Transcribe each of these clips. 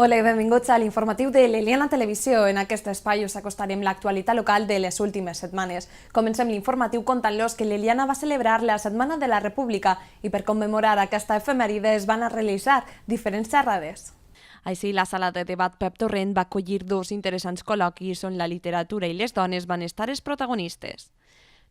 Hola i benvinguts a l'informatiu de l'Eliana Televisió. En aquest espai us acostarem l'actualitat local de les últimes setmanes. Comencem l'informatiu contant-los que l'Eliana va celebrar la Setmana de la República i per commemorar aquesta efemèride es van realitzar diferents xerrades. Així, la sala de debat Pep Torrent va acollir dos interessants col·loquis on la literatura i les dones van estar els protagonistes.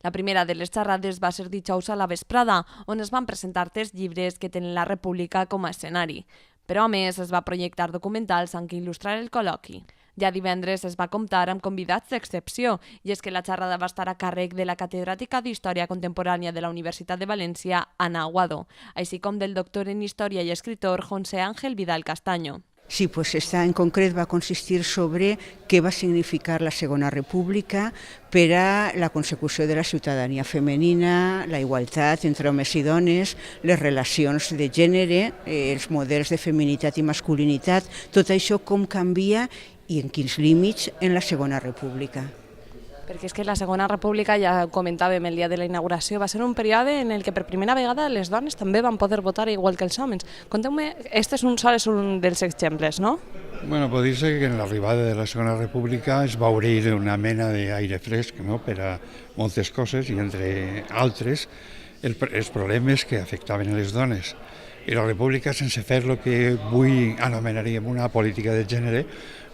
La primera de les xerrades va ser dijous a la vesprada, on es van presentar tres llibres que tenen la República com a escenari. Però, a més, es va projectar documentals amb què il·lustrar el col·loqui. Ja divendres es va comptar amb convidats d'excepció, i és que la xerrada va estar a càrrec de la catedràtica d'Història Contemporània de la Universitat de València, Ana Aguado, així com del doctor en Història i escritor José Ángel Vidal Castaño. Sí, pues esta en concret va consistir sobre què va significar la Segona República per a la consecució de la ciutadania femenina, la igualtat entre homes i dones, les relacions de gènere, els models de feminitat i masculinitat, tot això com canvia i en quins límits en la Segona República. Perquè és que la Segona República, ja ho comentàvem el dia de la inauguració, va ser un període en el que per primera vegada les dones també van poder votar igual que els homes. Conteu-me, este és un dels exemples, no? Bueno, pot dir-se que en l'arribada de la Segona República es va obrir una mena d'aire fresc, no?, per a moltes coses i entre altres els problemes que afectaven a les dones. I la República, sense fer el que avui anomenaríem una política de gènere,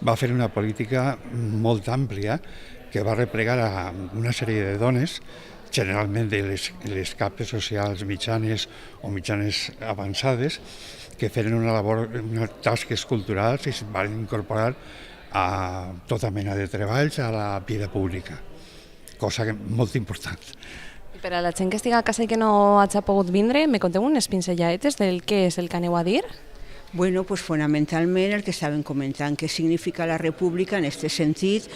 va fer una política molt àmplia que va replegar a una sèrie de dones, generalment de les capes socials mitjanes o mitjanes avançades, que feren unes tasques culturals i es van incorporar a tota mena de treballs a la vida pública, cosa molt important. I per a la gent que estigui a casa i que no hagi pogut vindre, me conteu unes pincelladetes del què és el que aneu a dir? Bueno, pues fonamentalment el que estaven comentant, què significa la república en aquest sentit,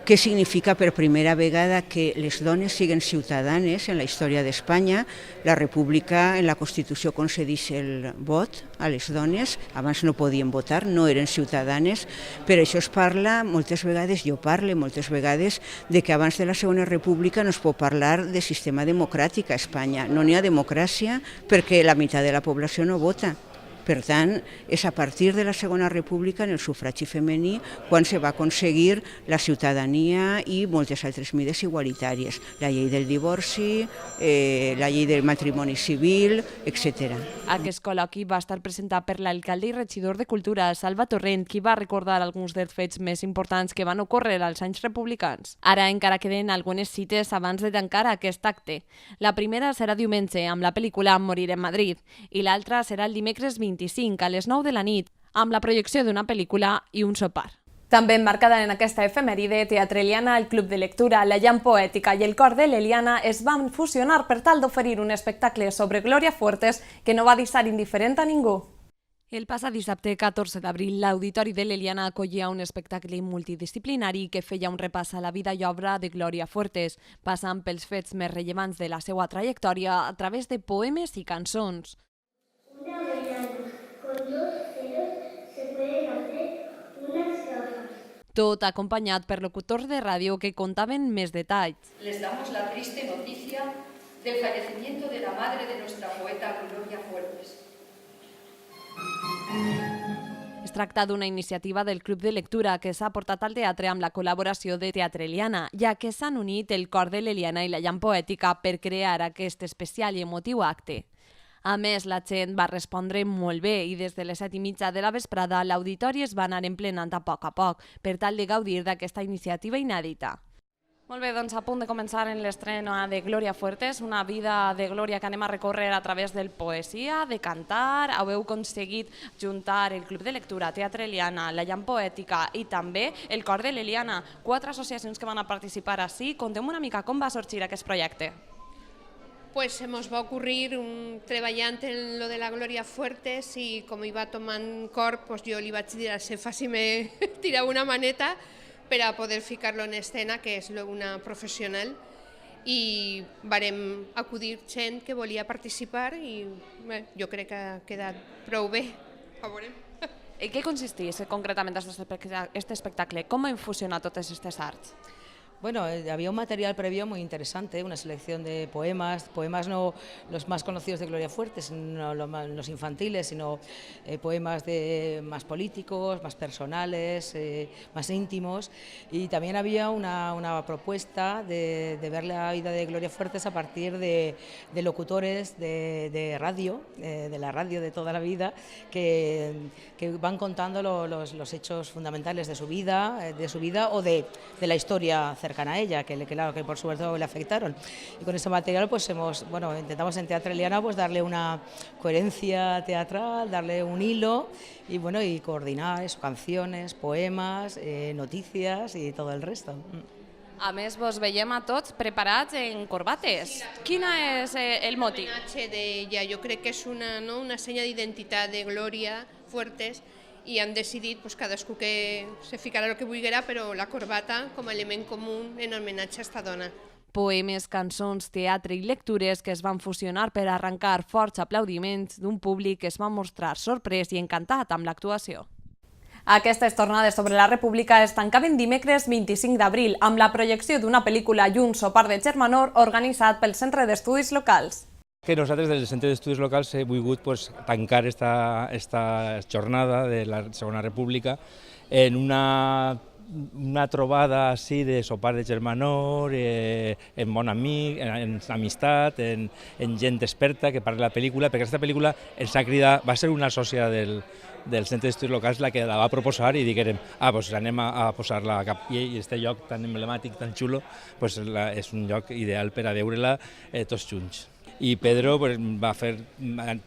què significa per primera vegada que les dones siguin ciutadanes en la història d'Espanya. La república en la Constitució concedeix el vot a les dones, abans no podien votar, no eren ciutadanes, per això es parla moltes vegades, jo parlo moltes vegades, de que abans de la Segona República no es pot parlar de sistema democràtic a Espanya. No n'hi ha democràcia perquè la meitat de la població no vota. Per tant, és a partir de la Segona República, en el sufragi femení, quan se va aconseguir la ciutadania i moltes altres mides igualitàries. La llei del divorci, la llei del matrimoni civil, etc. Aquest col·loqui va estar presentat per l'alcalde i regidor de Cultura, Salva Torrent, qui va recordar alguns dels fets més importants que van ocórrer als anys republicans. Ara encara queden algunes cites abans de tancar aquest acte. La primera serà diumenge, amb la pel·lícula Morir en Madrid, i l'altra serà el dimecres 25 a les 9 de la nit, amb la projecció d'una pel·lícula i un sopar. També emmarcada en aquesta efemèride, Teatre Eliana, el Club de Lectura, la Llamp Poètica i el Cor de l'Eliana es van fusionar per tal d'oferir un espectacle sobre Glòria Fuertes que no va deixar indiferent a ningú. El passat dissabte 14 d'abril, l'Auditori de l'Eliana acollia un espectacle multidisciplinari que feia un repàs a la vida i obra de Glòria Fuertes, passant pels fets més rellevants de la seva trajectòria a través de poemes i cançons. Tot acompañado por locutors de radio que contaban más detalles. Les damos la triste noticia del fallecimiento de la madre de nuestra poeta Glòria Fuertes. Es tracta d'una iniciativa del Club de Lectura que s'ha portat al teatre amb la col·laboració de Teatre Eliana, ja que s'han unit el Cor de l'Eliana i la Llamp Poètica per crear aquest especial i emotiu acte. A més, la gent va respondre molt bé i des de les 7:30 de la vesprada l'auditori es va anar emplenant a poc per tal de gaudir d'aquesta iniciativa inèdita. Molt bé, doncs a punt de començar en l'estrena de Glòria Fuertes, una vida de glòria que anem a recórrer a través del poesia, de cantar. Heu aconseguit juntar el Club de Lectura, Teatre Eliana, la Llamp Poètica i també el Cor de l'Eliana, 4 associacions que van a participar així. Conteu-me una mica com va sorgir aquest projecte. Pues se nos va a ocurrir treballant en lo de la Glòria Fuertes i com hi va tomant cor, pues jo li vaig dir a Cefa si me tirava una maneta per a poder ficar-lo en escena, que és una professional, i vàrem acudir gent que volia participar i jo crec que ha quedat prou bé. A veure. En què consisteix concretament aquest espectacle? Com han fusionat totes aquestes arts? Bueno, había un material previo muy interesante, una selección de poemas no los más conocidos de Gloria Fuertes, no los infantiles, sino poemas más políticos, más personales, más íntimos. Y también había una propuesta de ver la vida de Gloria Fuertes a partir de locutores de radio, de la radio de toda la vida, que van contando los hechos fundamentales de su vida o de la historia cercana a ella, que claro que por supuesto le afectaron. Y con ese material pues intentamos en Teatre Eliana pues darle una coherencia teatral, darle un hilo y coordinar eso, canciones, poemas, noticias y todo el resto. A més, vos veiem a tots preparats en corbates. Quin és el motiu? Homenatge d'ella, jo crec que és una senya d'identitat de Gloria Fuertes, i han decidit cadascú que se ficarà el que vulguera, però la corbata com a element comú en homenatge a esta dona. Poemes, cançons, teatre i lectures que es van fusionar per arrencar forts aplaudiments d'un públic que es va mostrar sorprès i encantat amb l'actuació. Aquestes tornades sobre la República es tancaven dimecres 25 d'abril amb la projecció d'una pel·lícula i un sopar de germanor organitzat pel Centre d'Estudis Locals. Que nosaltres des del Centre d'Estudis Locals hem volgut tancar esta jornada de la Segona República en una trobada així de sopar de germanor, en bon amic, en amistat, en gent experta que parla de la pel·lícula, perquè aquesta pel·lícula ens ha cridat, va ser una sòcia del Centre d'Estudis Locals la que la va proposar i diguérem, doncs anem a posar-la a cap i aquest lloc tan emblemàtic, tan xulo, és un lloc ideal per a veure-la tots junts. I Pedro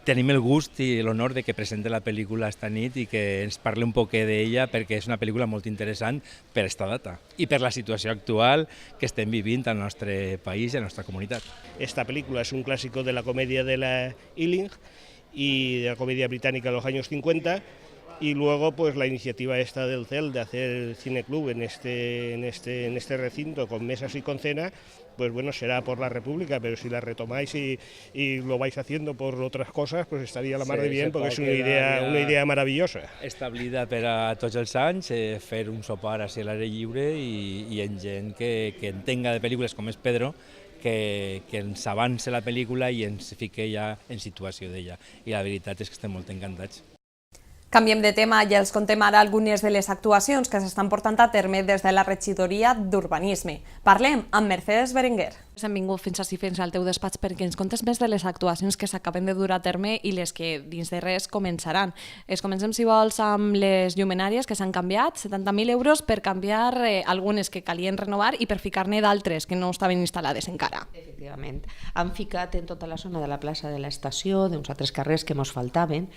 tenim el gust i l'honor de que presente la pel·lícula esta nit i que ens parli un poquet d'ella perquè és una pel·lícula molt interessant per esta data i per la situació actual que estem vivint al nostre país i a la nostra comunitat. Esta película es un clásico de la comedia de la Ealing y de la comedia británica de los años 50. Y luego pues la iniciativa esta del CEL de hacer el cineclub en este recinto con mesas y con cena, pues bueno, será por la República, pero si la retomáis y lo vais haciendo por otras cosas, pues estaría la mar de bien, porque es una idea maravillosa. Establida per a tots els anys, fer un sopar a l'aire lliure i en gent que entenga de pel·lícules com és Pedro, que ens avance la pel·lícula i ens fique ja en situació d'ella. I la veritat és que estem molt encantats. Canviem de tema i els contem ara algunes de les actuacions que s'estan portant a terme des de la regidoria d'Urbanisme. Parlem amb Mercedes Berenguer. Hem vingut fins al teu despatx perquè ens contes més de les actuacions que s'acaben de dur a terme i les que dins de res començaran. Comencem, si vols, amb les llumenàries que s'han canviat, 70.000 euros per canviar algunes que calien renovar i per ficar-ne d'altres que no estaven instal·lades encara. Efectivament. Han ficat en tota la zona de la plaça de l'estació, d'uns altres carrers que ens faltaven.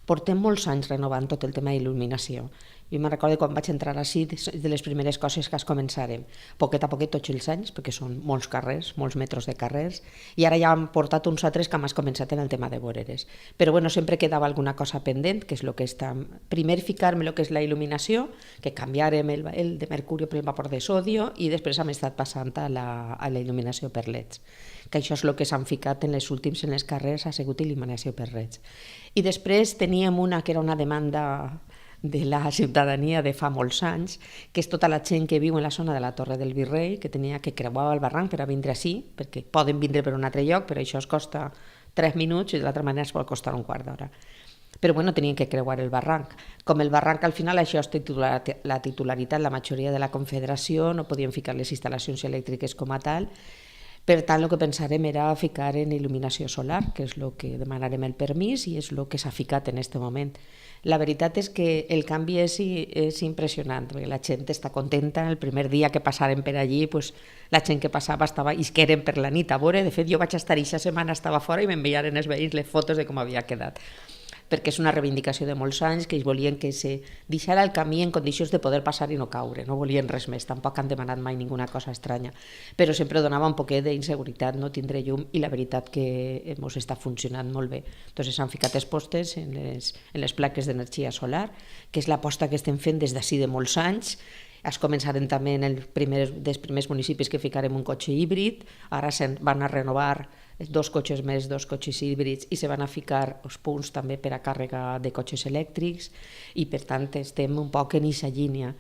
Portem molts anys renovant tot el tema d'il·luminació. Jo me'n recordo quan vaig entrar així, de les primeres coses que es començarem, poquet a poquet tots els anys, perquè són molts carrers, molts metres de carrers, i ara ja han portat uns altres que hem començat en el tema de voreres. Però bueno, sempre quedava alguna cosa pendent, que és el que està... Primer ficar-me el que és la il·luminació, que canviarem el de mercuri per el vapor de sodio, i després hem estat passant a la il·luminació per leds. Que això és el que s'han ficat en les últims en les carrers, ha sigut il·luminació per leds. I després teníem una que era una demanda de la ciutadania de fa molts anys, que és tota la gent que viu en la zona de la Torre del Virrei, que tenia que creuar el barranc per a vindre així, perquè poden vindre per un altre lloc, però això es costa 3 minuts i de l'altra manera es pot costar un quart d'hora. Però bueno, tenien que creuar el barranc. Com el barranc al final això és la titularitat, la majoria de la Confederació, no podien ficar les instal·lacions elèctriques com a tal. Per tant, el que pensarem era ficar en il·luminació solar, que és el que demanarem el permís i és el que s'ha ficat en aquest moment. La veritat és que el canvi és impressionant, perquè la gent està contenta. El primer dia que passàrem per allí, la gent que passava estava isqueren per la nit a veure. De fet, jo vaig estar aquesta setmana, estava fora i m'enviaren els veïns les fotos de com havia quedat, perquè és una reivindicació de molts anys, que ells volien que se deixara el camí en condicions de poder passar i no caure, no volien res més, tampoc han demanat mai ninguna cosa estranya, però sempre donava un poquet d'inseguretat no tindre llum i la veritat que ens està funcionant molt bé. Entonces s'han ficat els postes en les plaques d'energia solar, que és l'aposta que estem fent des d'ací de molts anys. Es començaren també en els primers municipis que ficarem un cotxe híbrid, ara se'n van a renovar 2 cotxes més, 2 cotxes híbrids i se van a ficar els punts també per a càrrega de cotxes elèctrics i per tant estem un poc en aquesta línia.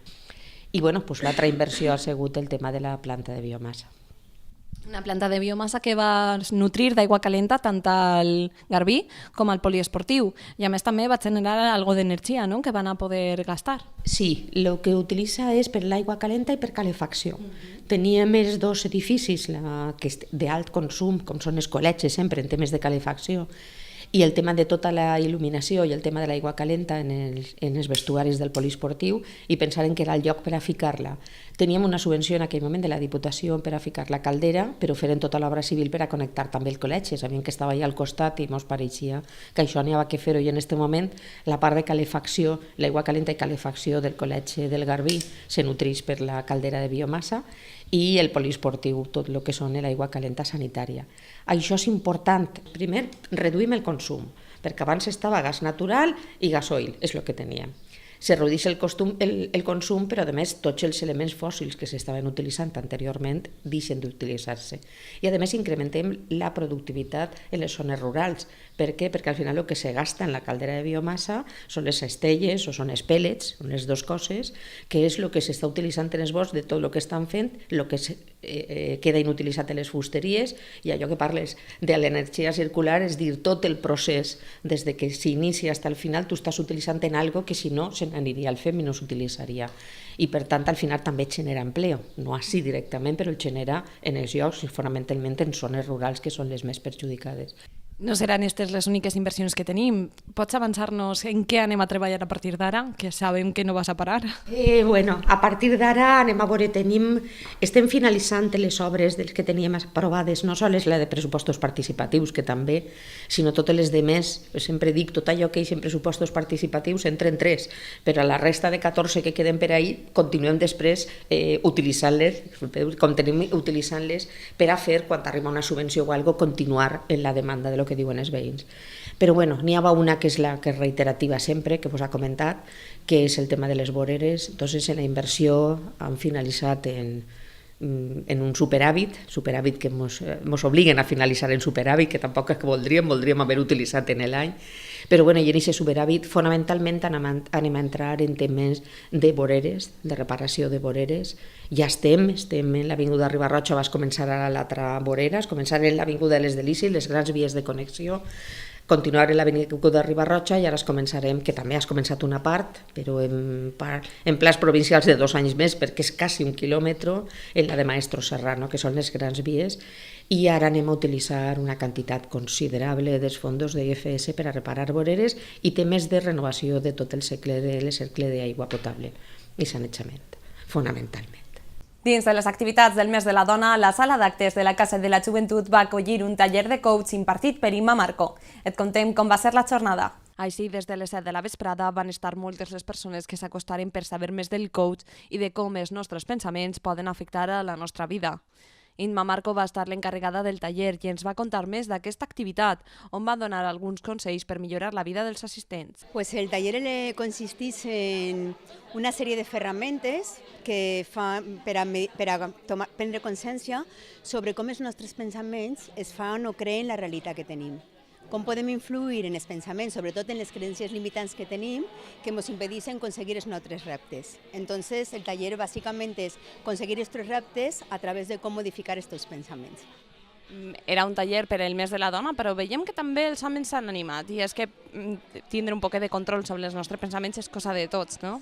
I bueno, doncs l'altra inversió ha sigut el tema de la planta de biomassa. Una planta de biomassa que va nutrir d'aigua calenta tant al Garbí com al poliesportiu. I a més també va generar algo d'energia, no?, que van a poder gastar. Sí, el que utilitza és per l'aigua calenta i per calefacció. Tenia més dos edificis d'alt consum, com són els col·legis sempre en temes de calefacció, i el tema de tota la il·luminació i el tema de l'aigua calenta en els vestuaris del poliesportiu, i pensaren que era el lloc per a ficar-la. Teníem una subvenció en aquell moment de la Diputació per a ficar la caldera, però feren tota l'obra civil per a connectar també el col·legi. Sabien que estava allà al costat i ens pareixia que això n'hi havia que fer-ho, i en aquest moment la part de calefacció, l'aigua calenta i calefacció del col·legi del Garbí se nutreix per la caldera de biomassa, i el poliesportiu, tot el que són l'aigua calenta sanitària. Això és important. Primer, reduïm el consum, perquè abans estava gas natural i gasoil, és el que teníem. Se redueix el consum, però a més tots els elements fòssils que s'estaven utilitzant anteriorment deixen d'utilitzar-se. I a més incrementem la productivitat en les zones rurals. Per què? Perquè al final el que se gasta en la caldera de biomassa són les estelles o són els pèl·lets, són les dues coses, que és el que s'està utilitzant en els boscs de tot el que estan fent, el que queda inutilitzat en les fusteries, i allò que parles de l'energia circular, és dir, tot el procés des de que s'inicia fins al final tu estàs utilitzant en algo que si no se n'aniria al fem i no s'utilitzaria. I per tant al final també genera empleo, no així directament, però el genera en els llocs i fonamentalment en zones rurals que són les més perjudicades. No seran aquestes les úniques inversions que tenim. Pots avançar-nos en què anem a treballar a partir d'ara, que sabem que no vas a parar? Bueno, a partir d'ara anem a veure, estem finalitzant les obres dels que teníem aprovades, no sols la de pressupostos participatius, que també, sinó totes les demés. Sempre dic, tot allò que hi ha en pressupostos participatius entren 3, però la resta de 14 que queden per ahí continuem després utilitzant-les per a fer, quan arriba una subvenció o alguna cosa, continuar en la demanda de lo que diuen els veïns. Però bueno, n'hi ha una que és la que és reiterativa sempre, que vos ha comentat, que és el tema de les voreres. Entonces, en la inversió han finalitzat en un superàvit que ens obliguen a finalitzar en superàvit, que tampoc és que voldríem haver utilitzat en l'any, però bueno, i en aquest superàvit fonamentalment anem a entrar en temes de voreres, de reparació de voreres. Ja estem en l'Avinguda Riba-roja, vas començar ara l'altra vorera, començar en l'Avinguda de les Delícies, les grans vies de connexió, continuar en l'Avinguda Riba-roja, i ara començarem, que també has començat una part, però en plans provincials de 2 anys més, perquè és quasi 1 quilòmetre, en la de Maestro Serrano, que són les grans vies, i ara anem a utilitzar una quantitat considerable dels fons d'IFS per a reparar voreres i temes de renovació de tot el cercle d'aigua potable i sanejament, fonamentalment. Dins de les activitats del mes de la dona, la sala d'actes de la Casa de la Joventut va acollir un taller de coach impartit per Imma Marco. Et contem com va ser la jornada. Així, des de les 7 de la vesprada van estar moltes les persones que s'acostaren per saber més del coach i de com els nostres pensaments poden afectar a la nostra vida. Imma Marco va estar l'encarregada del taller i ens va contar més d'aquesta activitat, on va donar alguns consells per millorar la vida dels assistents. Pues el taller consisteix en una sèrie de ferramentes que fan per a prendre consciència sobre com els nostres pensaments es fan o creen la realitat que tenim. Com podem influir en els pensaments, sobretot en les creences limitants que tenim, que ens impedeixen aconseguir els nostres reptes. Entonces, el taller bàsicament és aconseguir aquests reptes a través de com modificar aquests pensaments. Era un taller per al mes de la dona, però veiem que també els homes s'han animat, i és que tindre un poc de control sobre els nostres pensaments és cosa de tots, no?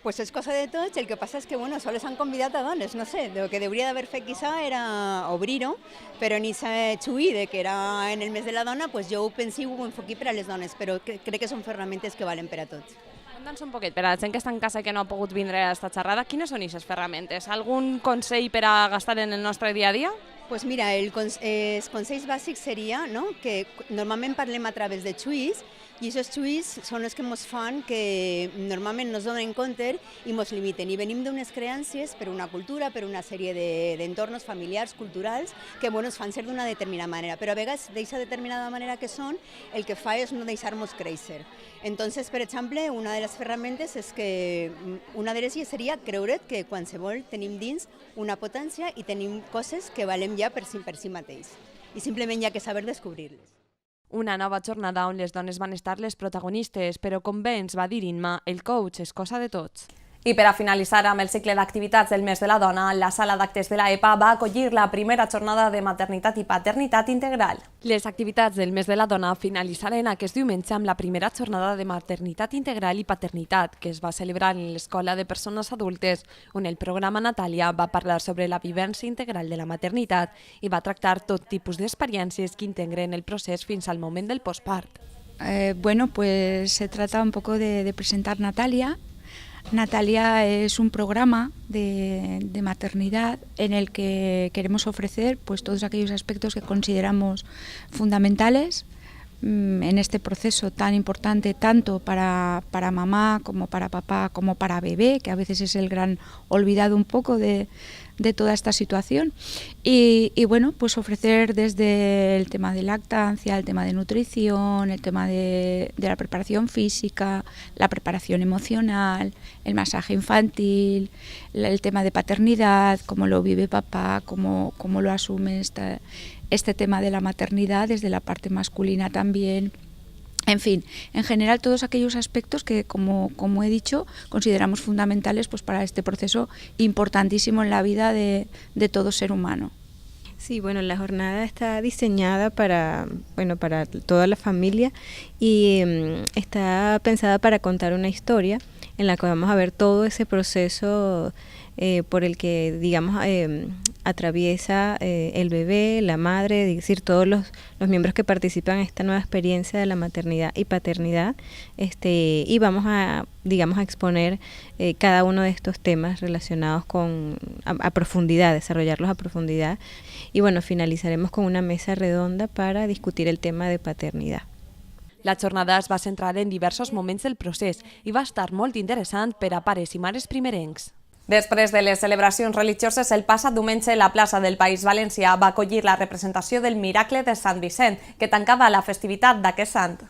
Pues és cosa de tots, el que passa és que sols han convidat a dones, no sé, el que hauria d'haver fet quizá era obrir-ho, però ni s'ha xuït que era en el mes de la dona, pues jo ho penso i ho enfoqui per a les dones, però crec que són ferramentes que valen per a tots. Conta'ns un poquet, per a la gent que està en casa i que no ha pogut vindre a esta xerrada, quines són aquestes ferramentes? Algun consell per a gastar en el nostre dia a dia? Pues mira, els consells bàsics seria que normalment parlem a través de xuïs, i aquests xuïs són els que ens fan que normalment no es donen compte i ens limiten. I venim d'unes creences per una cultura, per una sèrie d'entorns familiars, culturals, que ens fan ser d'una determinada manera. Però a vegades, d'aquesta determinada manera que són, el que fa és no deixar-nos créixer. Entonces, per exemple, una de les ferramentes és que una d'elles seria creure que qualsevol tenim dins una potència i tenim coses que valem ja per si mateix. I simplement hi ha que saber descobrir-les. Una nova jornada on les dones van estar les protagonistes, però com bé ens va dir Imma, el coach és cosa de tots. I per a finalitzar amb el cicle d'activitats del mes de la dona, la sala d'actes de l'EPA va acollir la primera jornada de maternitat i paternitat integral. Les activitats del mes de la dona finalitzaren aquest diumenge amb la primera jornada de maternitat integral i paternitat, que es va celebrar en l'Escola de Persones Adultes, on el programa Natàlia va parlar sobre la vivència integral de la maternitat i va tractar tot tipus d'experiències que integren el procés fins al moment del postpart. Bueno, pues se trata un poco de presentar Natalia. Natalia es un programa de maternidad en el que queremos ofrecer pues, todos aquellos aspectos que consideramos fundamentales en este proceso tan importante tanto para mamá como para papá como para bebé, que a veces es el gran olvidado un poco de toda esta situación. Y bueno, pues ofrecer desde el tema de lactancia, el tema de nutrición, el tema de la preparación física, la preparación emocional, el masaje infantil, el tema de paternidad, cómo lo vive papá, cómo lo asume este tema de la maternidad desde la parte masculina también. En fin, en general todos aquellos aspectos que, como he dicho, consideramos fundamentales pues, para este proceso importantísimo en la vida de todo ser humano. Sí, bueno, la jornada está diseñada para toda la familia y está pensada para contar una historia en la que vamos a ver todo ese proceso por el que, digamos, atraviesa el bebé, la madre, es decir, todos los miembros que participan en esta nueva experiencia de la maternidad y paternidad, y vamos a, digamos, a exponer cada uno de estos temas relacionados a profundidad, desarrollarlos a profundidad, y bueno, finalizaremos con una mesa redonda para discutir el tema de paternidad. La jornada es va centrar en diversos moments del procés i va estar molt interessant per a pares i mares primerencs. Després de les celebracions religioses, el passat diumenge la plaça del País Valencià va acollir la representació del Miracle de Sant Vicent, que tancava la festivitat d'aquest sant.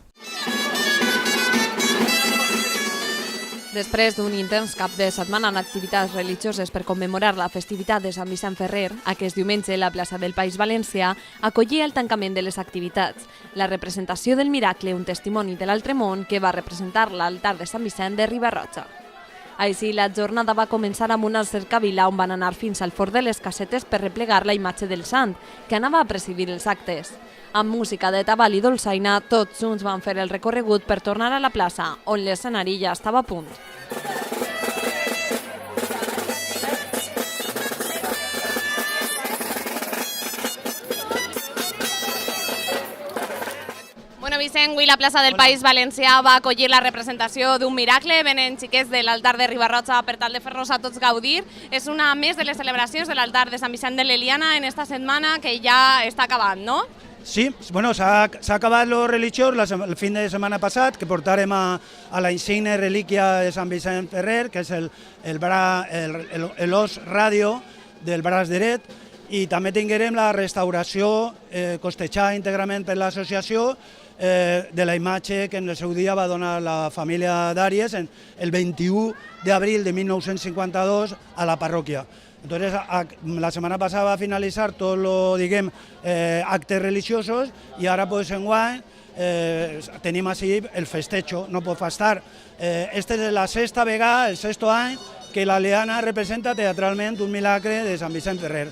Després d'un intens cap de setmana en activitats religioses per commemorar la festivitat de Sant Vicent Ferrer, aquest diumenge la plaça del País Valencià acollia el tancament de les activitats. La representació del Miracle, un testimoni de l'altre món, que va representar l'altar de Sant Vicent de Riba-roja. Així, la jornada va començar amb una cercavila on van anar fins al Fort de les Casetes per replegar la imatge del sant, que anava a presidir els actes. Amb música de tabal i dolçaina, tots junts van fer el recorregut per tornar a la plaça, on l'escenari ja estava a punt. Vicent, avui la plaça del País Valencià va acollir la representació d'un miracle. Venen xiquets de l'altar de Riba-roja per tal de fer-nos a tots gaudir. És una més de les celebracions de l'altar de Sant Vicent de l'Eliana en esta setmana que ja està acabant, no? Sí, bueno, s'ha acabat lo religiós el fin de setmana passat, que portarem a la insigne relíquia de Sant Vicent Ferrer, que és l'os ràdio del braç dret, i també tinguérem la restauració costejada íntegrament per l'associació de la imatge que en el seu dia va donar la família d'Àries el 21 d'abril de 1952 a la parròquia. Entonces, la setmana passada va finalitzar tots los actes religiosos i ara, enguany, tenim així el festejo, no pot faltar. Esta és la sexta vegada, el sexto any, que l'Eliana representa teatralment un miracle de Sant Vicent Ferrer.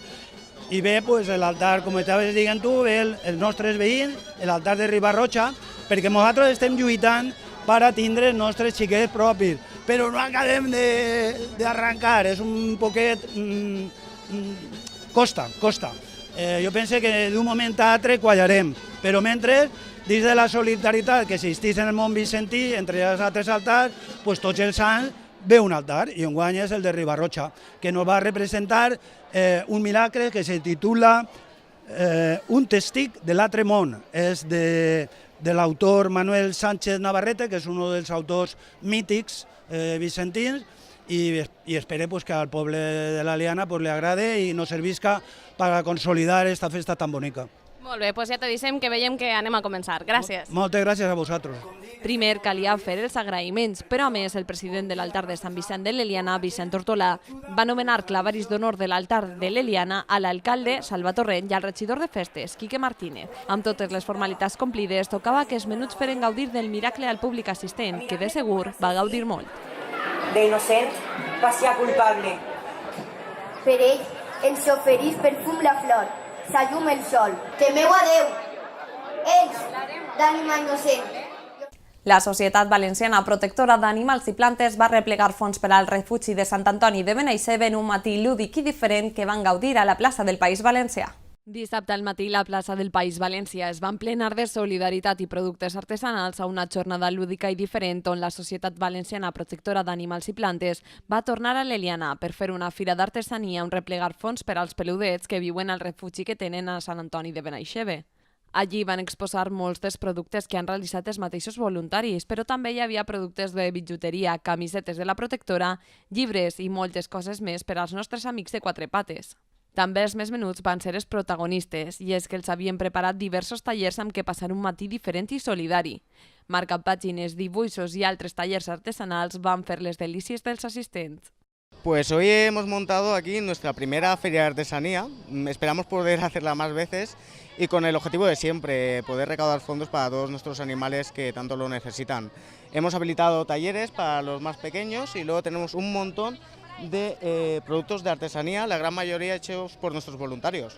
I ve l'altar, com estaves dient tu, ve els nostres veïns, l'altar de Riba-roja, perquè nosaltres estem lluitant per a tindre els nostres xiquets propis, però no acabem d'arrencar, és un poquet... costa. Jo penso que d'un moment a altre quallarem, però mentre, dins de la solidaritat que existeix en el món vicentí, entre els altres altars, tots els anys ve un altar, i enguany és el de Riba-roja, que nos va representar un miracle que se titula Un testic de l'altre món. És de l'autor Manuel Sánchez Navarrete, que és un dels autors mítics vicentins, i espero que al poble de l'Eliana li agrade i nos servisca per consolidar esta festa tan bonica. Molt bé, doncs ja te dissem que veiem que anem a començar. Gràcies. Moltes gràcies a vosaltres. Primer calia fer els agraïments, però a més el president de l'altar de Sant Vicent de l'Eliana, Vicent Hortolà, va nomenar clavaris d'honor de l'altar de l'Eliana a l'alcalde, Salva Torrent, i al regidor de festes, Quique Martínez. Amb totes les formalitats complides, tocava que els menuts feren gaudir del miracle al públic assistent, que de segur va gaudir molt. d'innocent passi a culpable. Per ell ens oferís perfum la flor, sa llum el sol. Temeu a Déu, ells d'ànima innocent. La Societat Valenciana Protectora d'Animals i Plantes va replegar fons per al refugi de Sant Antoni de Benaixeve en un matí lúdic i diferent que van gaudir a la plaça del País Valencià. Dissabte al matí, la plaça del País Valencià es va emplenar de solidaritat i productes artesanals a una jornada lúdica i diferent on la Societat Valenciana Protectora d'Animals i Plantes va tornar a l'Eliana per fer una fira d'artesania on replegar fons per als peludets que viuen al refugi que tenen a Sant Antoni de Benaixeve. Allí van exposar molts dels productes que han realitzat els mateixos voluntaris, però també hi havia productes de bijuteria, camisetes de la protectora, llibres i moltes coses més per als nostres amics de quatre pates. També els més menuts van ser els protagonistes, i és que els havien preparat diversos tallers amb què passar un matí diferent i solidari. Marcapàgines, dibuixos i altres tallers artesanals van fer les delícies dels assistents. Pues hoy hemos montado aquí nuestra primera feria de artesanía, esperamos poder hacerla más veces y con el objetivo de siempre, poder recaudar fondos para todos nuestros animales que tanto lo necesitan. Hemos habilitado talleres para los más pequeños y luego tenemos un montón de productos de artesanía, la gran mayoría hechos por nuestros voluntarios.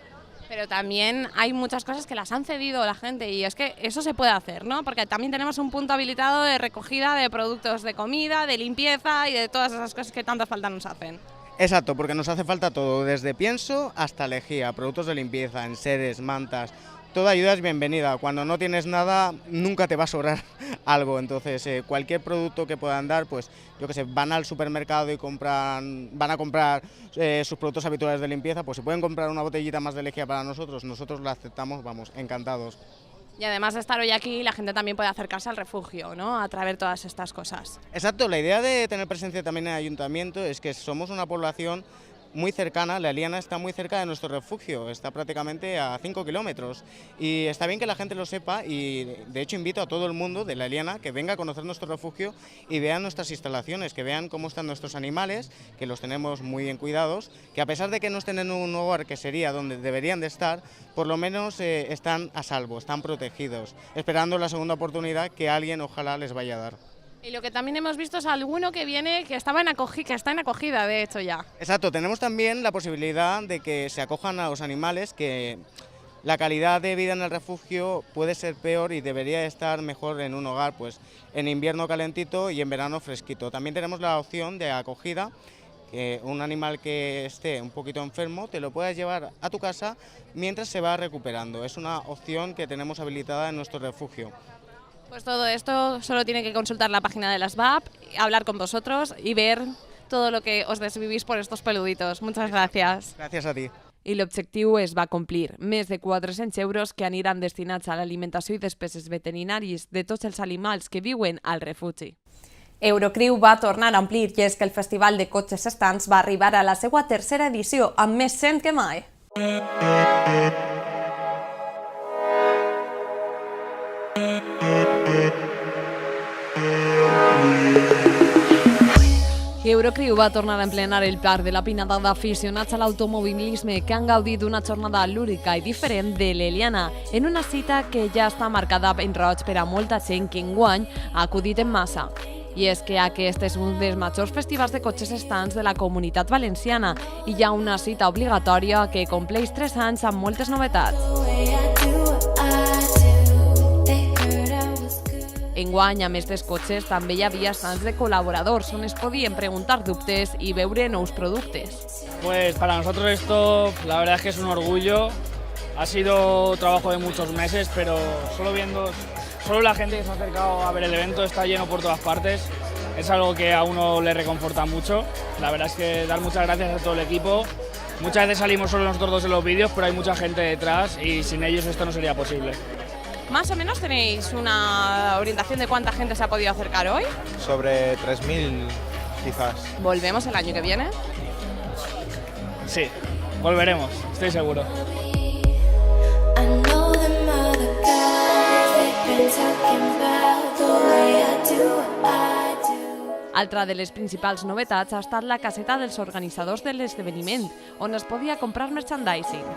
Pero también hay muchas cosas que las han cedido la gente y es que eso se puede hacer, ¿no? Porque también tenemos un punto habilitado de recogida de productos de comida, de limpieza y de todas esas cosas que tanta falta nos hacen. Exacto, porque nos hace falta todo, desde pienso hasta lejía, productos de limpieza, enseres, mantas. Toda ayuda es bienvenida, cuando no tienes nada nunca te va a sobrar algo, entonces cualquier producto que puedan dar, pues yo que sé, van al supermercado y van a comprar sus productos habituales de limpieza, pues si pueden comprar una botellita más de lejía para nosotros la aceptamos, vamos, encantados. Y además de estar hoy aquí, la gente también puede acercarse al refugio, ¿no? A través de todas estas cosas. Exacto, la idea de tener presencia también en el ayuntamiento es que somos una población muy cercana, la Eliana está muy cerca de nuestro refugio, está prácticamente a 5 kilómetros y está bien que la gente lo sepa y de hecho invito a todo el mundo de la Eliana que venga a conocer nuestro refugio y vean nuestras instalaciones, que vean cómo están nuestros animales, que los tenemos muy bien cuidados, que a pesar de que no estén en un hogar que sería donde deberían de estar, por lo menos están a salvo, están protegidos, esperando la segunda oportunidad que alguien ojalá les vaya a dar. Y lo que también hemos visto es alguno que viene que está en acogida, de hecho ya. Exacto, tenemos también la posibilidad de que se acojan a los animales, que la calidad de vida en el refugio puede ser peor y debería estar mejor en un hogar, pues en invierno calentito y en verano fresquito. También tenemos la opción de acogida, que un animal que esté un poquito enfermo te lo puedas llevar a tu casa mientras se va recuperando. Es una opción que tenemos habilitada en nuestro refugio. Pues todo esto solo tiene que consultar la página de las VAP, hablar con vosotros y ver todo lo que os desvivís por estos peluditos. Muchas gracias. Gràcies a ti. I l'objectiu es va complir. Més de 400 euros que aniran destinats a l'alimentació i despeses veterinaris de tots els animals que viuen al refugi. Eurocrew va tornar a omplir i és que el Festival de Cotxes Estants va arribar a la seva tercera edició amb més gent que mai. Eurocrew va tornar a emplenar el parc de la pinada d'aficionats a l'automobilisme que han gaudit d'una jornada lúdica i diferent de l'Eliana en una cita que ja està marcada en roig per a molta gent que enguany ha acudit en massa. I és que aquest és un dels majors festivals de cotxes estants de la Comunitat Valenciana i hi ha una cita obligatòria que compleix 3 anys amb moltes novetats. Enguany, a més dels cotxes, també hi havia stands de colaboradors on es podien preguntar dubtes y veure nous productes. Pues para nosotros esto, la verdad es que es un orgullo. Ha sido trabajo de muchos meses, pero solo la gente que se ha acercado a ver el evento está lleno por todas partes. Es algo que a uno le reconforta mucho. La verdad es que dar muchas gracias a todo el equipo. Muchas veces salimos solo nosotros dos en los vídeos, pero hay mucha gente detrás y sin ellos esto no sería posible. ¿Más o menos tenéis una orientación de cuánta gente se ha podido acercar hoy? Sobre 3.000 quizás. ¿Volvemos el año que viene? Sí, volveremos, estoy seguro. Altra de les principals novetats ha estat la caseta dels organitzadors de l'esdeveniment, on es podia comprar merchandising.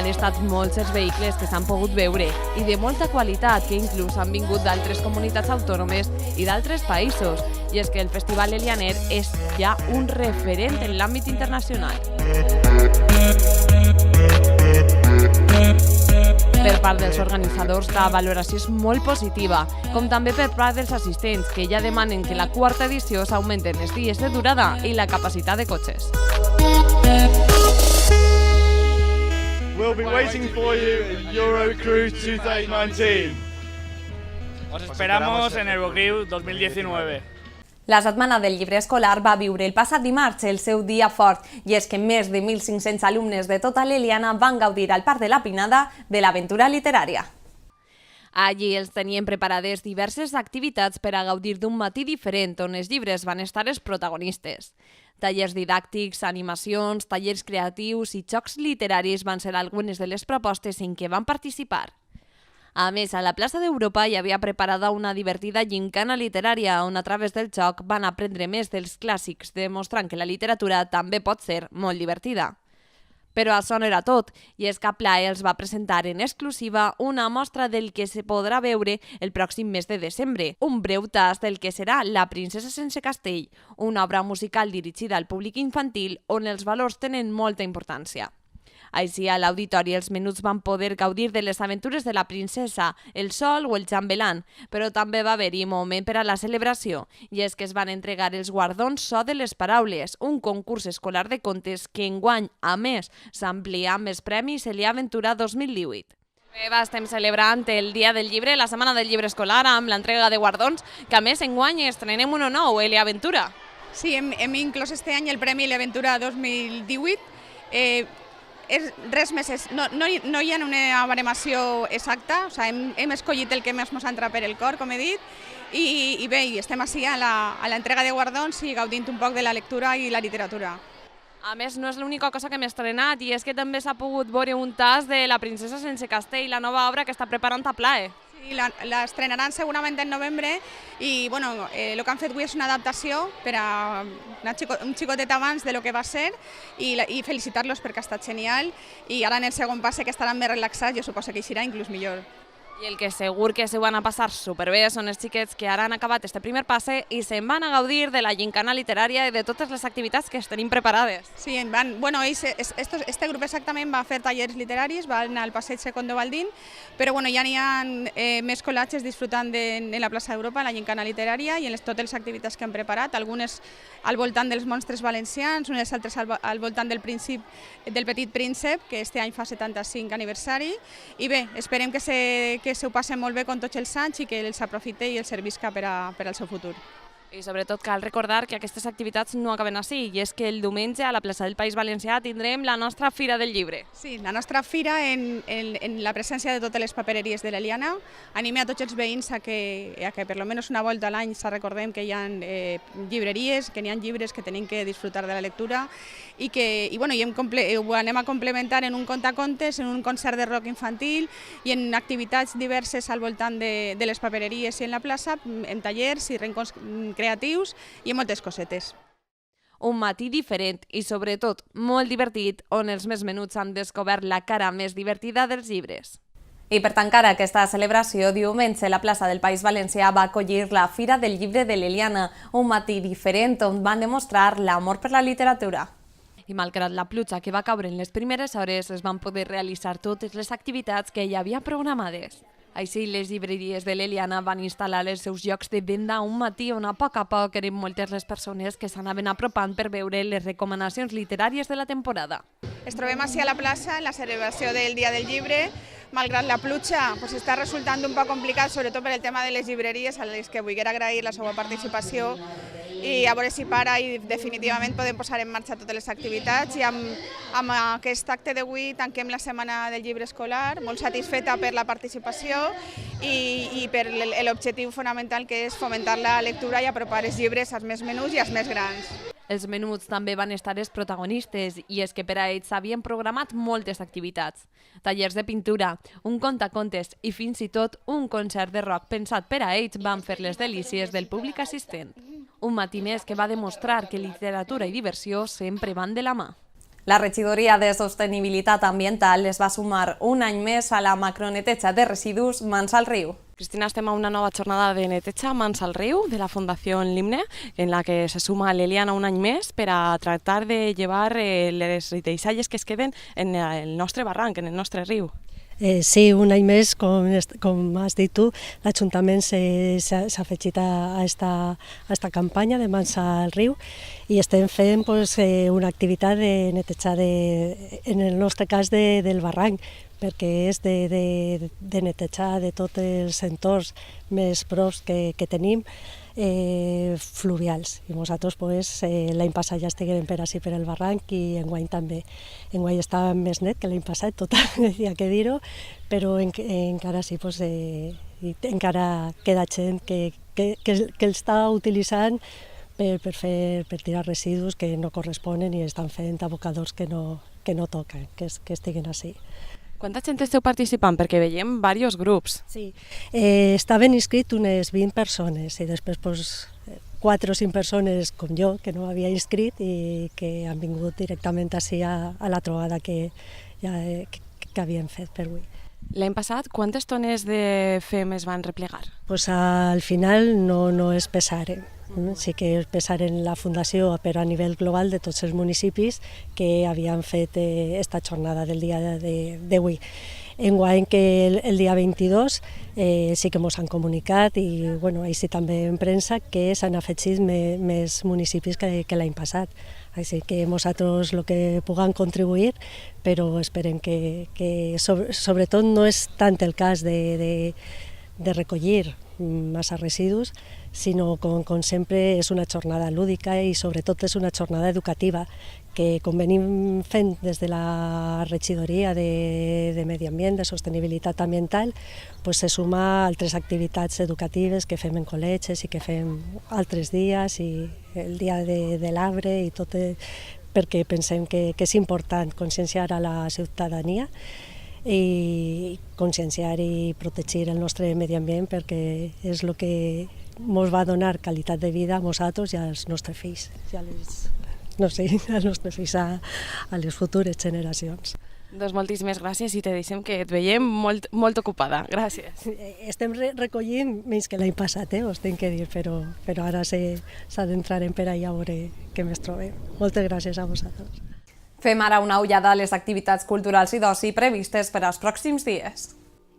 Han estat molts els vehicles que s'han pogut veure i de molta qualitat, que inclús han vingut d'altres comunitats autònomes i d'altres països. I és que el Festival Elianer és ja un referent en l'àmbit internacional. Per part dels organitzadors, la valoració és molt positiva, com també per part dels assistents, que ja demanen que la quarta edició s'augmenten els dies de durada i la capacitat de cotxes. We'll be waiting for you in Eurocruise 2019. Os esperamos en Eurocruise 2019. La Setmana del Llibre Escolar va viure el passat dimarts el seu dia fort, i és que més de 1.500 alumnes de tota l'Eliana van gaudir al Parc de la Pinada de l'aventura literària. Allí els tenien preparades diverses activitats per a gaudir d'un matí diferent, on els llibres van estar els protagonistes. Tallers didàctics, animacions, tallers creatius i jocs literaris van ser algunes de les propostes en què van participar. A més, a la plaça d'Europa hi havia preparada una divertida gincana literària on a través del joc van aprendre més dels clàssics, demostrant que la literatura també pot ser molt divertida. Però això no era tot, i és que Plae els va presentar en exclusiva una mostra del que se podrà veure el pròxim mes de desembre, un breu tast del que serà La princesa sense castell, una obra musical dirigida al públic infantil on els valors tenen molta importància. Així, a l'auditori els menuts van poder gaudir de les aventures de la princesa, el sol o el xambelan, però també va haver-hi moment per a la celebració, i és que es van entregar els guardons So de les paraules, un concurs escolar de contes que enguany, a més, s'amplia amb els premis Elia Aventura 2018. Eva, estem celebrant el Dia del Llibre, la Setmana del Llibre Escolar, amb l'entrega de guardons, que a més enguany estrenem uno nou, Elia Aventura. Sí, hem inclòs este any el Premi Elia Aventura 2018. Res més, no hi ha una baremació exacta, hem escollit el que més ens entra per el cor, com he dit, i bé, estem així a l'entrega de guardons i gaudint un poc de la lectura i la literatura. A més, no és l'única cosa que hem estrenat, i és que també s'ha pogut veure un tast de La princesa sense castell, la nova obra que està preparant a Plae. Sí, l'estrenaran segurament en novembre i el que han fet avui és una adaptació per a un xicotet abans de lo que va ser i felicitar-los perquè ha estat genial, i ara en el segon passe, que estaran més relaxats, jo suposo que hi serà inclús millor. I el que segur que s'ho van a passar superbé són els xiquets que ara han acabat este primer passe i se'n van a gaudir de la gincana literària i de totes les activitats que es tenim preparades. Sí, este grup exactament va fer tallers literaris, va anar al passeig Secondo Baldín, però ja n'hi ha més col·latges disfrutant en la plaça d'Europa, en la gincana literària i en totes les activitats que han preparat, algunes al voltant dels monstres valencians, unes altres al voltant del Petit Príncep, que este any fa 75 aniversari, i bé, esperem que s'ho passen molt bé com tots els anys i que els aprofite i els servisca per al seu futur. I sobretot cal recordar que aquestes activitats no acaben així, i és que el diumenge a la plaça del País Valencià tindrem la nostra Fira del Llibre. Sí, la nostra fira en la presència de totes les papereries de l'Eliana. Anime a tots els veïns a que per almenys una volta a l'any recordem que hi ha llibreries, que n'hi ha llibres que tenim que disfrutar de la lectura i ho anem a complementar en un contacontes, en un concert de rock infantil i en activitats diverses al voltant de les papereries i en la plaça, en tallers i rencons creatius i moltes cosetes. Un matí diferent i, sobretot, molt divertit, on els més menuts han descobert la cara més divertida dels llibres. I per tancar aquesta celebració, diumenge la plaça del País Valencià va acollir la Fira del Llibre de l'Eliana, un matí diferent on van demostrar l'amor per la literatura. I malgrat la pluja que va caure en les primeres hores, es van poder realitzar totes les activitats que hi havia programades. Així, les llibreries de l'Eliana van instal·lar els seus llocs de venda un matí on a poc eren moltes les persones que s'anaven apropant per veure les recomanacions literàries de la temporada. Es trobem així a la plaça en la celebració del Dia del Llibre. Malgrat la pluja, està resultant un poc complicat, sobretot per el tema de les llibreries, a les que vull agrair la seva participació i a veure si para i definitivament podem posar en marxa totes les activitats. I amb aquest acte d'avui tanquem la Setmana del Llibre Escolar, molt satisfeta per la participació i per l'objectiu fonamental que és fomentar la lectura i apropar els llibres als més menuts i als més grans. Els menuts també van estar els protagonistes, i és que per a ells s'havien programat moltes activitats. Tallers de pintura, un contacontes i fins i tot un concert de rock pensat per a ells van fer les delícies del públic assistent. Un matí més que va demostrar que literatura i diversió sempre van de la mà. La regidoria de Sostenibilitat Ambiental es va sumar un any més a la macroneteja de residus Mans al Riu. Cristina, estem a una nova jornada de neteja Mans al Riu de la Fundació Limne, en la que se suma l'Eliana un any més per a tractar de llevar les deixalles que es queden en el nostre barranc, en el nostre riu. Sí, un any més, com has dit tu, l'Ajuntament s'ha afegit a esta campanya de Mans al Riu i estem fent una activitat de netejar, en el nostre cas, del barranc, perquè és de netejar de tots els entorns més props que tenim, fluvials. I nosaltres l'any passat ja estiguem per ací per el barranc i enguany també. Enguany estava més net que l'any passat, tot hi ha que dir-ho, però encara sí, encara queda gent que està utilitzant per tirar residus que no corresponen i estan fent abocadors que no toquen, que estiguin així. Quanta gent esteu participant? Perquè veiem diversos grups. Sí, estaven inscrits unes 20 persones i després 4 o 5 persones com jo que no havia inscrit i que han vingut directament així a la trobada que havíem fet per avui. L'any passat, quantes tones de fem es van replegar? Al final no es pesaren. Sí que es pesaren la Fundació, però a nivell global de tots els municipis que havien fet esta jornada del dia d'avui. Enguany que el dia 22 sí que ens han comunicat i així també en premsa que s'han afegit més municipis que l'any passat. Així que nosaltres el que puguem contribuir, però esperem que sobretot no és tant el cas de recollir massa residus, sinó com sempre és una jornada lúdica i sobretot és una jornada educativa que com venim fent des de la regidoria de Medi Ambient, de Sostenibilitat Ambiental, se suma a altres activitats educatives que fem en col·legis i que fem altres dies i el dia de l'arbre i tot, perquè pensem que és important conscienciar a la ciutadania i conscienciar i protegir el nostre medi ambient perquè és el que ens va donar qualitat de vida a nosaltres i als nostres fills, a les futures generacions. Doncs moltíssimes gràcies i te deixem que et veiem molt ocupada. Gràcies. Estem recollint menys que l'any passat, us tinc que dir, però ara s'ha d'entrar per allà a veure què més trobem. Moltes gràcies a vosaltres. Fem ara una ullada a les activitats culturals i d'oci previstes per als pròxims dies.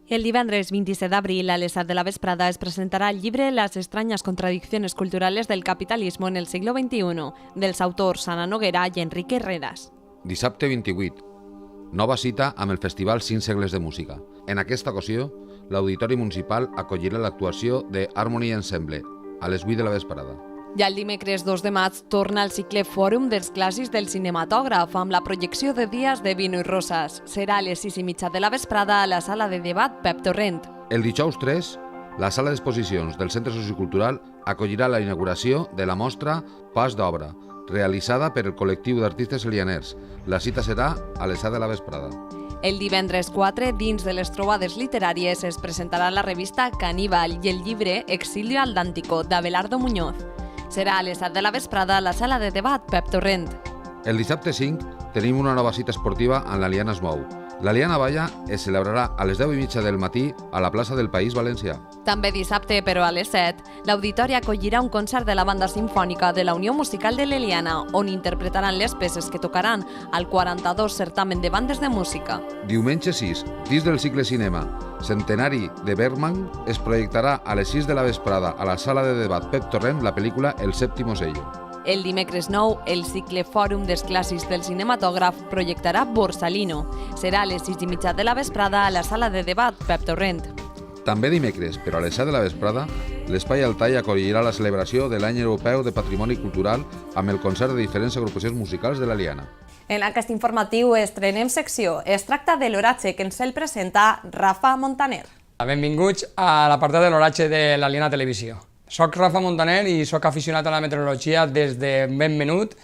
El divendres 27 d'abril, a les 7 de la vesprada, es presentarà el llibre Las extrañas contradicciones culturales del capitalismo en el siglo XXI, dels autors Ana Noguera i Enrique Herreras. Dissabte 28, nova cita amb el Festival 5 segles de música. En aquesta ocasió, l'Auditori Municipal acollirà l'actuació de Harmony Ensemble, a les 8 de la vesprada. I el dimecres 2 de maig torna el cicle Fòrum dels Clàssics del Cinematògraf amb la projecció de Dies de Vino i Rosas. Serà a les 6:30 de la vesprada a la sala de debat Pep Torrent. El dijous 3, la sala d'exposicions del Centre Sociocultural acollirà la inauguració de la mostra Pas d'Obra, realitzada per el col·lectiu d'artistes elianers. La cita serà a les 7 de la vesprada. El divendres 4, dins de les trobades literàries, es presentarà la revista Caníbal i el llibre Exilio al Dántico, d'Abelardo Muñoz. Serà a les 7 de la vesprada a la sala de debat Pep Torrent. El dissabte 5 tenim una nova cita esportiva amb l'Aliana es mou. L'Aliana Balla es celebrarà a les 10:30 del matí a la plaça del País Valencià. També dissabte, però a les 7, l'Auditori acollirà un concert de la banda simfònica de la Unió Musical de l'Eliana, on interpretaran les peces que tocaran al 42 certamen de bandes de música. Diumenge 6, dins del cicle cinema Centenari de Bergman, es projectarà a les 6 de la vesprada a la sala de debat Pep Torrent la pel·lícula El séptimo sello. El dimecres 9, el cicle Fòrum dels Clàssics del Cinematògraf projectarà Borsalino. Serà a les 6:30 de la vesprada a la sala de debat Pep Torrent. També dimecres, però a les 7 de la vesprada, l'Espai Altai acollirà la celebració de l'Any Europeu de Patrimoni Cultural amb el concert de diferents agrupacions musicals de l'Eliana. En aquest informatiu estrenem secció. Es tracta de l'oratge que ens el presenta Rafa Montaner. Benvinguts a l'apartat de l'oratge de l'Eliana Televisió. Soc Rafa Montaner i soc aficionat a la meteorologia des de ben menut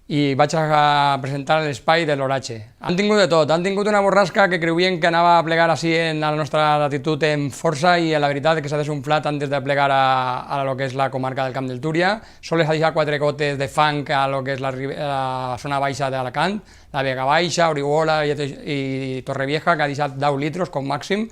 i vaig a presentar l'espai de l'Oratge. Han tingut de tot, han tingut una borrasca que creuen que anava a plegar així a la nostra latitud en força i la veritat és que s'ha desunflat antes de plegar a lo que és la comarca del Camp del Túria. Sols ha deixat 4 gotes de fang a lo que és la zona baixa d'Alacant, la Vega Baixa, Orihuela i Torrevieja, que ha deixat 10 litres com màxim,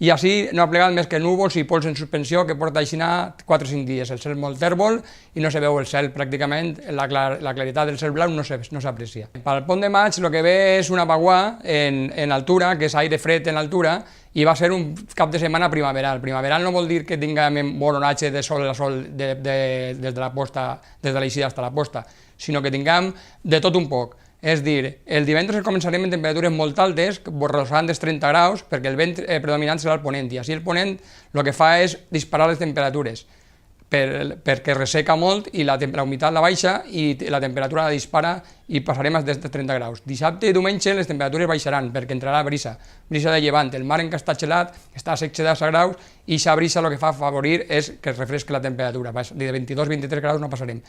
i així no ha plegat més que núvols i pols en suspensió que porta així 4 o 5 dies. El cel molt tèrbol i no se veu el cel pràcticament, la claritat del cel blau no s'aprecia. Pel pont de maig el que ve és una vaguà en altura, que és aire fred en altura, i va ser un cap de setmana primaveral. Primaveral no vol dir que tinguem bon oratge de sol a sol des de l'eixida fins a la posta, sinó que tinguem de tot un poc. És dir, el divendres començarem en temperatures molt altes, rossant dels 30 graus, perquè el vent predominant serà el ponent, i així el ponent el que fa és disparar les temperatures, perquè resseca molt i la humitat la baixa i la temperatura la dispara i passarem des de 30 graus. Dissabte i diumenge les temperatures baixaran perquè entrarà brisa de llevant, el mar encara està gelat, està a 10 graus i aquesta brisa el que fa afavorir és que es refresqui la temperatura, de 22-23 graus no passarem.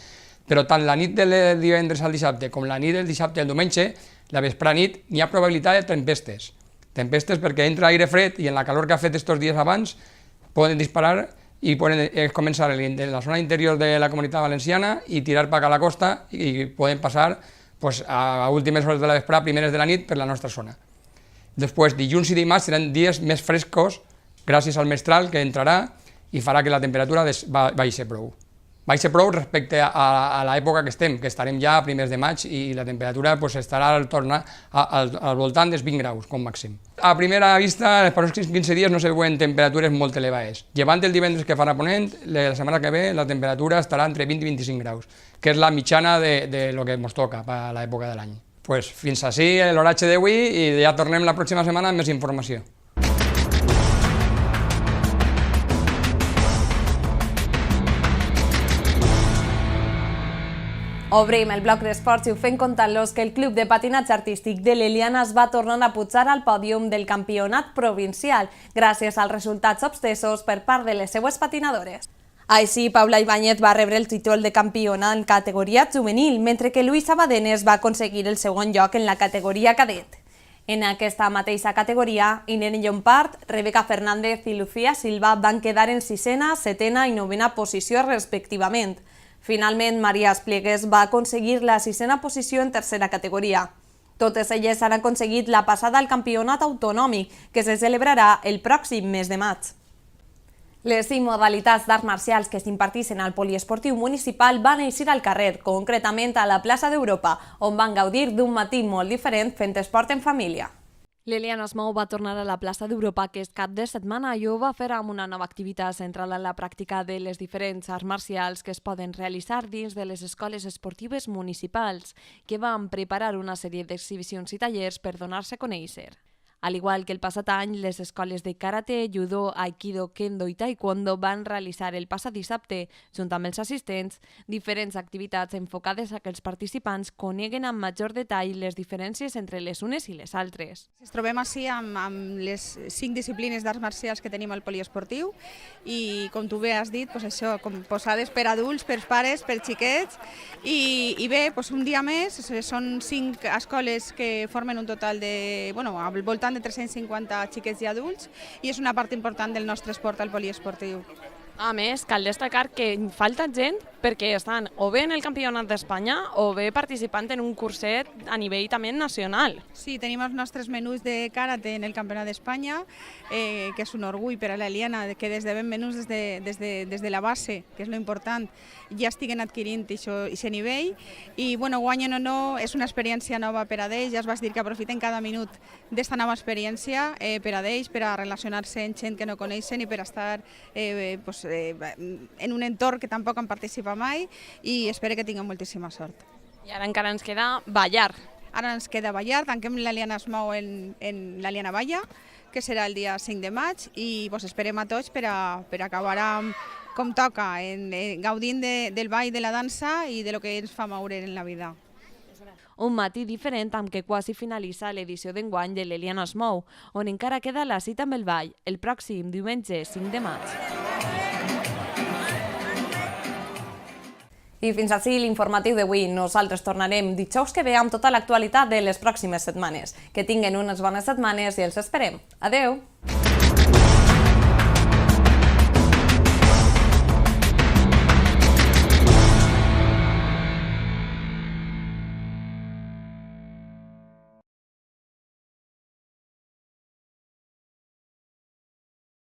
Però tant la nit del divendres al dissabte com la nit del dissabte al diumenge, la vesprà nit, hi ha probabilitat de tempestes. Tempestes perquè entra aire fred i en la calor que ha fet aquests dies abans poden disparar i poden començar en la zona interior de la Comunitat Valenciana i tirar per a la costa i poden passar a últimes hores de la vesprà, primeres de la nit, per la nostra zona. Després, dilluns i dimarts seran dies més frescos gràcies al mestral que entrarà i farà que la temperatura baixi prou. Baixa prou respecte a l'època que estem, que estarem ja a primers de maig i la temperatura estarà al voltant dels 20 graus, com màxim. A primera vista, els pròxims 15 dies no se veuen temperatures molt elevades. Llevant el divendres que farà ponent, la setmana que ve la temperatura estarà entre 20 i 25 graus, que és la mitjana de lo que ens toca a l'època de l'any. Fins així l'oratge d'avui i ja tornem la pròxima setmana amb més informació. Obrim el bloc d'esports i ho fem contant-los que el club de patinatge artístic de l'Eliana es va tornar a pujar al pòdium del campionat provincial gràcies als resultats obstesos per part de les seues patinadores. Així, Paula Ibáñez va rebre el títol de campiona en categoria juvenil, mentre que Luisa Badenes va aconseguir el segon lloc en la categoria cadet. En aquesta mateixa categoria, Irene Llompart, Rebeca Fernández i Lucía Silva van quedar en 6ª, 7ª i 9ª posició respectivament. Finalment, Maria Espliegues va aconseguir la 6ª posició en 3ª categoria. Totes elles han aconseguit la passada al campionat autonòmic, que se celebrarà el pròxim mes de maig. Les 5 modalitats d'arts marcials que s'impartixen al poliesportiu municipal van eixir al carrer, concretament a la plaça d'Europa, on van gaudir d'un matí molt diferent fent esport en família. L'Eliana es Mou va tornar a la plaça d'Europa aquest cap de setmana i ho va fer amb una nova activitat centrada en la pràctica de les diferents arts marcials que es poden realitzar dins de les escoles esportives municipals, que van preparar una sèrie d'exhibicions i tallers per donar-se a conèixer. Al igual que el passat any, les escoles de karate, judo, aikido, kendo i taekwondo van realitzar el passat dissabte, junt amb els assistents, diferents activitats enfocades a que els participants coneguen amb major detall les diferències entre les unes i les altres. Ens trobem així amb les 5 disciplines d'arts marcials que tenim al poliesportiu i, com tu bé has dit, això, posades per adults, per pares, per xiquets i bé, un dia més, són 5 escoles que formen un total de, al voltant de 350 xiquets i adults i és una part important del nostre esport al poliesportiu. A més, cal destacar que falta gent perquè estan o bé en el Campionat d'Espanya o bé participant en un curset a nivell també nacional. Sí, tenim els nostres menús de karate en el Campionat d'Espanya, que és un orgull per a l'Eliana, que des de ben menús des de la base, que és l'important, ja estiguen adquirint aquest nivell i guanyen o no, és una experiència nova per a ells, ja es vas dir que aprofiten cada minut d'esta nova experiència per a ells, per a relacionar-se amb gent que no coneixen i per a estar en un entorn que tampoc han participat mai i espero que tinguem moltíssima sort. I ara encara ens queda ballar. Ara ens queda ballar, tanquem l'Eliana es Mou en l'Eliana Balla, que serà el dia 5 de maig i esperem a tots per acabar com toca, gaudint del ball, de la dansa i de lo que ens fa moure en la vida. Un matí diferent amb què quasi finalitza l'edició d'enguany de l'Eliana es Mou, on encara queda la cita amb el ball, el pròxim diumenge 5 de maig. I fins així l'informatiu d'avui. Nosaltres tornarem dijous que ve amb tota l'actualitat de les pròximes setmanes. Que tinguen unes bones setmanes i els esperem. Adeu!